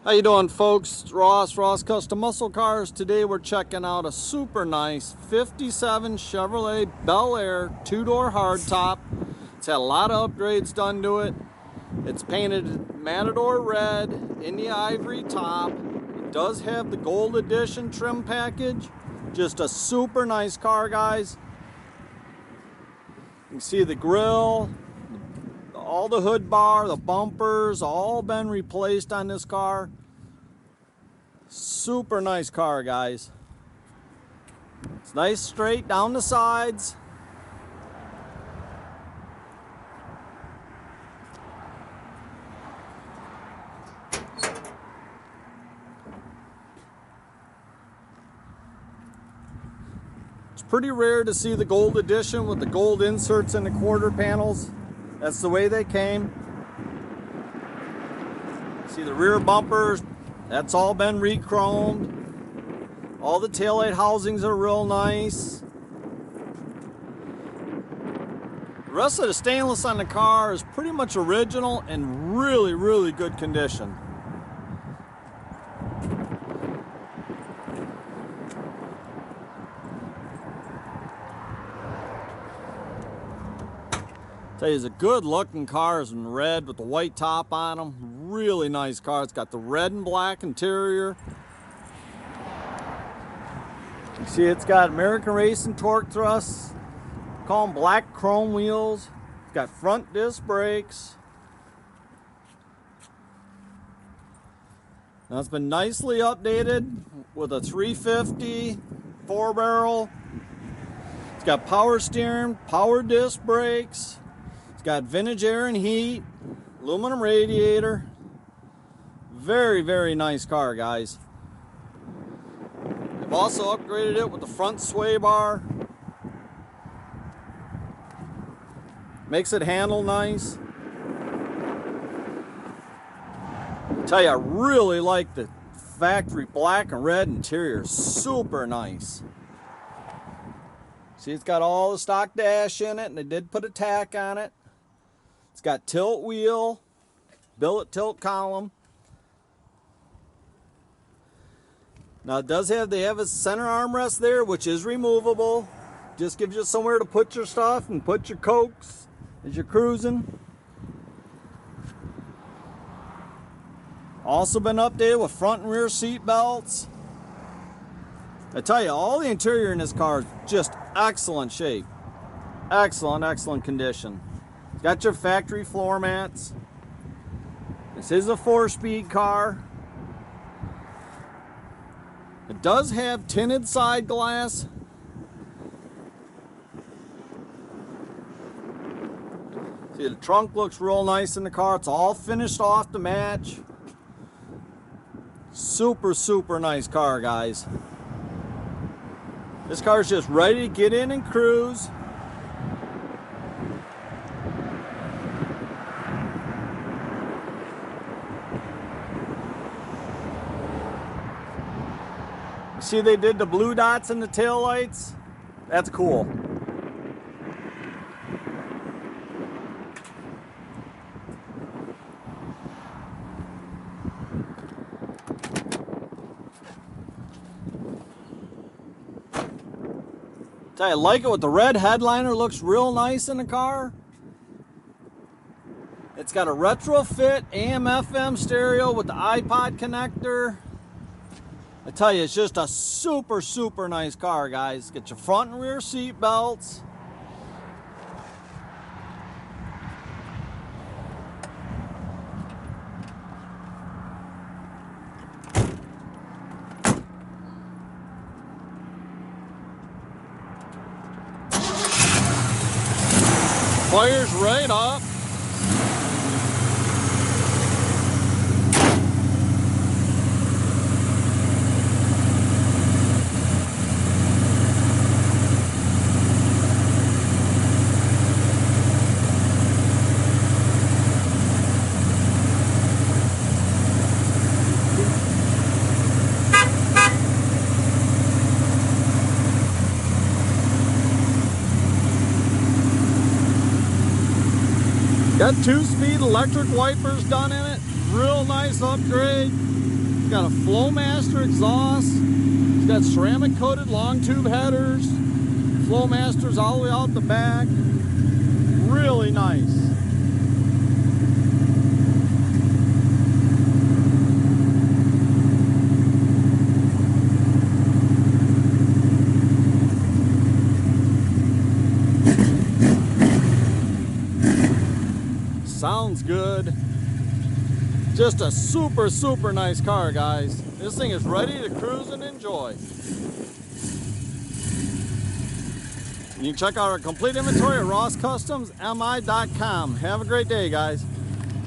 How you doing, folks? It's Ross Custom Muscle Cars. Today we're checking out a super nice 57 Chevrolet Bel Air two-door hardtop. It's had a lot of upgrades done to it. It's painted Matador Red, India Ivory top. It does have the gold edition trim package. Just a super nice car, guys. You can see the grille, all the hood bar, the bumpers, all been replaced on this car. Super nice car, guys. It's nice straight down the sides. It's pretty rare to see the gold edition with the gold inserts in the quarter panels. That's the way they came. See the rear bumpers, that's all been re-chromed. All the taillight housings are real nice. The rest of the stainless on the car is pretty much original and really good condition. Tell you, it's a good looking car. It's in red with the white top on them. Really nice car. It's got the red and black interior. You see it's got American Racing torque thrusts. Call them black chrome wheels. It's got front disc brakes. Now it's been nicely updated with a 350 4-barrel. It's got power steering, power disc brakes. Got vintage air and heat, aluminum radiator. Very nice car, guys. They've also upgraded it with the front sway bar. Makes it handle nice. I tell you, I really like the factory black and red interior. Super nice. See, it's got all the stock dash in it, and they did put a tack on it. It's got tilt wheel, billet tilt column. Now it does have, they have a center armrest there, which is removable. Just gives you somewhere to put your stuff and put your cokes as you're cruising. Also been updated with front and rear seat belts. I tell you, all the interior in this car is just excellent shape. Excellent condition. It's got your factory floor mats. This is a 4-speed car. It does have tinted side glass. See, the trunk looks real nice in the car. It's all finished off to match. Super nice car, guys. This car is just ready to get in and cruise. See, they did the blue dots in the taillights. That's cool. Tell you, I like it with the red headliner. Looks real nice in the car. It's got a retrofit AM/FM stereo with the iPod connector. I tell you, it's just a super nice car, guys. Get your front and rear seat belts. Fires right up. Got 2-speed electric wipers done in it. Real nice nice upgrade. It's got a Flowmaster exhaust. It's got ceramic coated long tube headers. Flowmasters all the way out the back. Really nice. Sounds good. Just a super, super nice car, guys. This thing is ready to cruise and enjoy. You can check out our complete inventory at rosscustomsmi.com. Have a great day, guys.